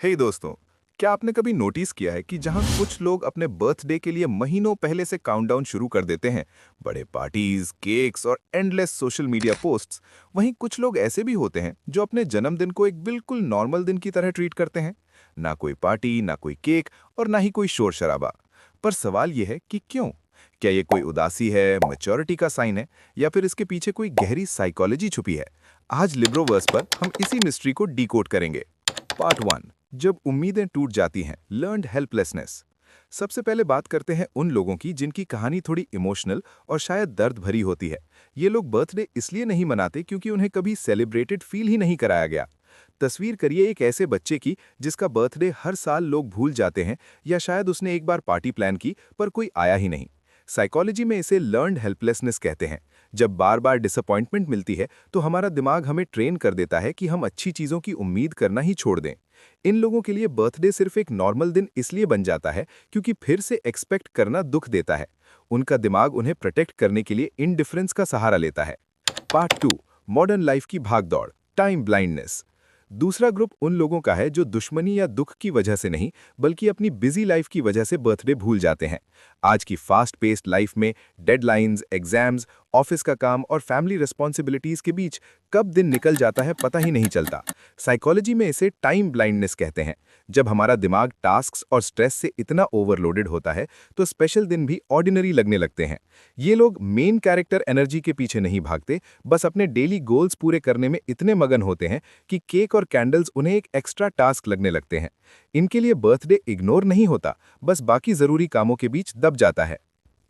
हे दोस्तों, क्या आपने कभी नोटिस किया है कि जहां कुछ लोग अपने बर्थडे के लिए महीनों पहले से काउंटडाउन शुरू कर देते हैं, बड़े पार्टीज, केक्स और एंडलेस सोशल मीडिया पोस्ट्स, वहीं कुछ लोग ऐसे भी होते हैं जो अपने जन्मदिन को एक बिल्कुल नॉर्मल दिन की तरह ट्रीट करते हैं। ना कोई पार्टी, ना कोई केक और ना ही कोई शोर शराबा। पर सवाल यह है कि क्यों? क्या ये कोई उदासी है, मैच्योरिटी का साइन है, या फिर इसके पीछे कोई गहरी साइकोलॉजी छुपी है? आज लिब्रोवर्स पर हम इसी मिस्ट्री को डीकोड करेंगे। पार्ट 1, जब उम्मीदें टूट जाती हैं, लर्न्ड हेल्पलेसनेस। सबसे पहले बात करते हैं उन लोगों की जिनकी कहानी थोड़ी इमोशनल और शायद दर्द भरी होती है। ये लोग बर्थडे इसलिए नहीं मनाते क्योंकि उन्हें कभी सेलिब्रेटेड फील ही नहीं कराया गया। तस्वीर करिए एक ऐसे बच्चे की जिसका बर्थडे हर साल लोग भूल जाते हैं, या शायद उसने एक बार पार्टी प्लान की पर कोई आया ही नहीं। साइकोलॉजी में इसे लर्न्ड हेल्पलेसनेस कहते हैं। जब बार बार डिसअपॉइंटमेंट मिलती है तो हमारा दिमाग हमें ट्रेन कर देता है कि हम अच्छी चीज़ों की उम्मीद करना ही छोड़ दें। इन लोगों के लिए बर्थडे सिर्फ एक नॉर्मल दिन इसलिए बन जाता है क्योंकि फिर से एक्सपेक्ट करना दुख देता है। उनका दिमाग उन्हें प्रोटेक्ट करने के लिए इनडिफरेंस का सहारा लेता है। पार्ट 2, मॉडर्न लाइफ की भागदौड़, टाइम ब्लाइंडनेस। दूसरा ग्रुप उन लोगों का है जो दुश्मनी या दुख की वजह से नहीं, बल्कि अपनी बिजी लाइफ की वजह से बर्थडे भूल जाते हैं। आज की फास्ट पेस्ड लाइफ में डेडलाइंस, एग्जाम्स, ऑफिस का काम और फैमिली रिस्पॉन्सिबिलिटीज के बीच कब दिन निकल जाता है पता ही नहीं चलता। साइकोलॉजी में इसे टाइम ब्लाइंडनेस कहते हैं। जब हमारा दिमाग टास्क्स और स्ट्रेस से इतना ओवरलोडेड होता है तो स्पेशल दिन भी ऑर्डिनरी लगने लगते हैं। ये लोग मेन कैरेक्टर एनर्जी के पीछे नहीं भागते, बस अपने डेली गोल्स पूरे करने में इतने मगन होते हैं कि केक और कैंडल्स उन्हें एक एक्स्ट्रा टास्क लगने लगते हैं। इनके लिए बर्थडे इग्नोर नहीं होता, बस बाकी जरूरी कामों के बीच दब जाता है।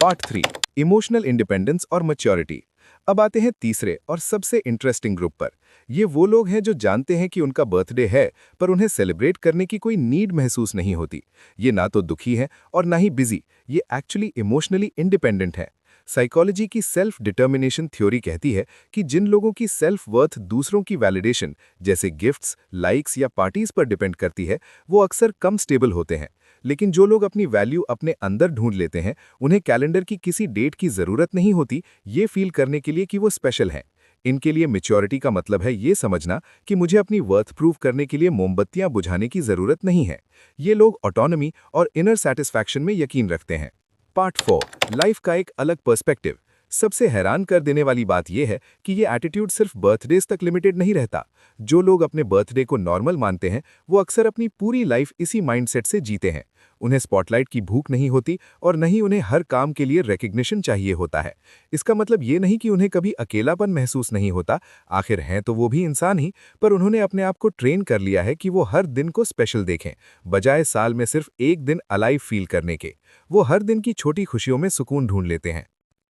पार्ट 3, इमोशनल इंडिपेंडेंस और मैच्योरिटी। अब आते हैं तीसरे और सबसे इंटरेस्टिंग ग्रुप पर। ये वो लोग हैं जो जानते हैं कि उनका बर्थडे है, पर उन्हें सेलिब्रेट करने की कोई नीड महसूस नहीं होती। ये ना तो दुखी हैं और ना ही बिजी, ये एक्चुअली इमोशनली इंडिपेंडेंट है। साइकोलॉजी की सेल्फ डिटर्मिनेशन थ्योरी कहती है कि जिन लोगों की सेल्फ वर्थ दूसरों की वैलिडेशन जैसे गिफ्ट्स, लाइक्स या पार्टीज पर डिपेंड करती है, वो अक्सर कम स्टेबल होते हैं। लेकिन जो लोग अपनी वैल्यू अपने अंदर ढूंढ लेते हैं, उन्हें कैलेंडर की किसी डेट की जरूरत नहीं होती ये फील करने के लिए कि वो स्पेशल हैं। इनके लिए मैच्योरिटी का मतलब है ये समझना कि मुझे अपनी वर्थ प्रूव करने के लिए मोमबत्तियां बुझाने की जरूरत नहीं है। ये लोग ऑटोनॉमी और इनर सेटिस्फैक्शन में यकीन रखते हैं। पार्ट 4, लाइफ का एक अलग पर्सपेक्टिव। सबसे हैरान कर देने वाली बात यह है कि ये एटीट्यूड सिर्फ बर्थडेज तक लिमिटेड नहीं रहता। जो लोग अपने बर्थडे को नॉर्मल मानते हैं, वो अक्सर अपनी पूरी लाइफ इसी माइंडसेट से जीते हैं। उन्हें स्पॉटलाइट की भूख नहीं होती और न ही उन्हें हर काम के लिए रिकग्निशन चाहिए होता है। इसका मतलब ये नहीं कि उन्हें कभी अकेलापन महसूस नहीं होता, आखिर हैं तो वो भी इंसान ही, पर उन्होंने अपने आप को ट्रेन कर लिया है कि वो हर दिन को स्पेशल देखें, बजाय साल में सिर्फ एक दिन अलाइव फील करने के। वो हर दिन की छोटी खुशियों में सुकून ढूंढ लेते हैं।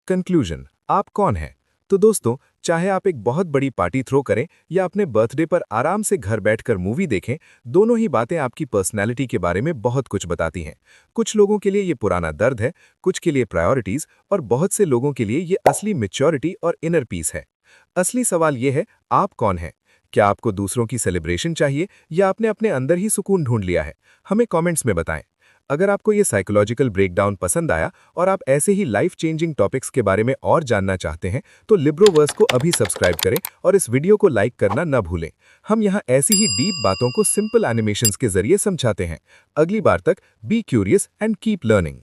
कंक्लूजन, आप कौन हैं? तो दोस्तों, चाहे आप एक बहुत बड़ी पार्टी थ्रो करें या अपने बर्थडे पर आराम से घर बैठकर मूवी देखें, दोनों ही बातें आपकी पर्सनैलिटी के बारे में बहुत कुछ बताती हैं। कुछ लोगों के लिए ये पुराना दर्द है, कुछ के लिए प्रायोरिटीज, और बहुत से लोगों के लिए ये असली मैच्योरिटी और इनर पीस है। असली सवाल ये है, आप कौन हैं? क्या आपको दूसरों की सेलिब्रेशन चाहिए या आपने अपने अंदर ही सुकून ढूंढ लिया है? हमें कमेंट्स में बताएं। अगर आपको ये साइकोलॉजिकल ब्रेकडाउन पसंद आया और आप ऐसे ही लाइफ चेंजिंग टॉपिक्स के बारे में और जानना चाहते हैं, तो लिब्रोवर्स को अभी सब्सक्राइब करें और इस वीडियो को लाइक करना न भूलें। हम यहाँ ऐसी ही डीप बातों को सिंपल एनिमेशंस के जरिए समझाते हैं। अगली बार तक be curious and keep learning.